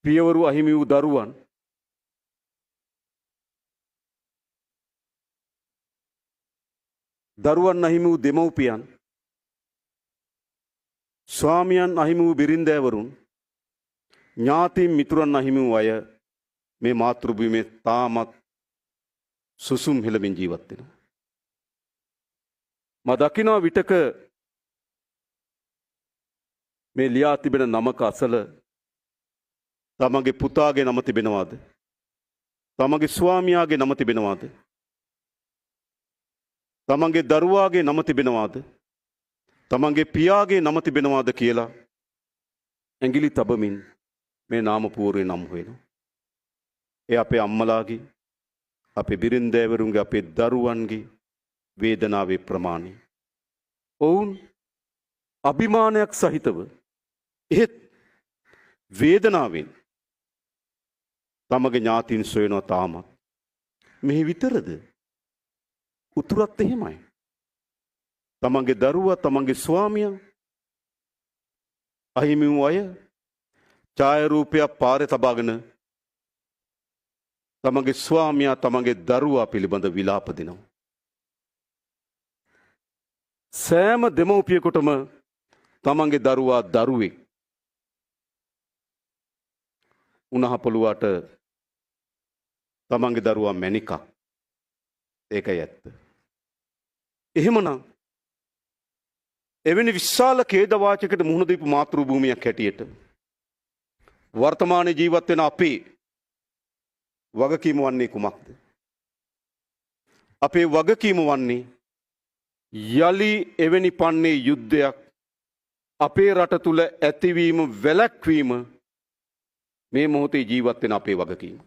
පියවරු අහිමි වූ දරුවන් දරුවන් අහිමි වූ දෙමව්පියන් ස්වාමියන් අහිමි වූ බිරින්දෑවරුන් ඥාතීන් මිතුරන් අහිමි වූ අය මේ මාතෘභූමියේ තාමත් සුසුම් හෙළමින් ජීවත් වෙනවා. මා දකිනවා විටක මේ ලියා තිබෙන නමක අසල තමගේ පුතාගේ නම තිබෙනවාද? තමගේ ස්වාමියාගේ නම තිබෙනවාද? තමගේ දරුවාගේ නම තිබෙනවාද? තමගේ පියාගේ නම තිබෙනවාද කියලා ඇඟිලි තබමින් මේ නාම පූර්වේ නම් හොයනවා. ඒ අපේ අම්මලාගේ, අපේ බිරින්දෑවරුන්ගේ, අපේ දරුවන්ගේ වේදනාවේ ප්‍රමාණය. ඔවුන් අභිමානයක් සහිතව එහෙත් වේදනාවෙන් තමගේ ඥාතීන් සොයනවා තාමත්. මෙහි විතරද? උතුරත් එහෙමයි. තමන්ගේ දරුවා, තමන්ගේ ස්වාමියා අහිමි වූ අය ඡායාරූපයක් පාරේ තබාගෙන තමන්ගේ ස්වාමියා, තමන්ගේ දරුවා පිළිබඳ විලාප දෙනවා. සෑම දෙමව්පියෙකුටම තමන්ගේ දරුවා දරුවෙක් උනහපොළුවට තමන්ගේ දරුවා මැණිකක්. ඒකයි ඇත්ත. එහෙමනම් එවැනි විශාල ඛේදවාචකයට මුහුණ දීපු මාතෘභූමියක් හැටියට වර්තමානයේ ජීවත් වෙන අපේ වගකීම වන්නේ කුමක්ද? අපේ වගකීම වන්නේ යලි එවැනි පන්නේ යුද්ධයක් අපේ රට තුල ඇතිවීම වැළැක්වීම මේ මොහොතේ ජීවත් වෙන අපේ වගකීම.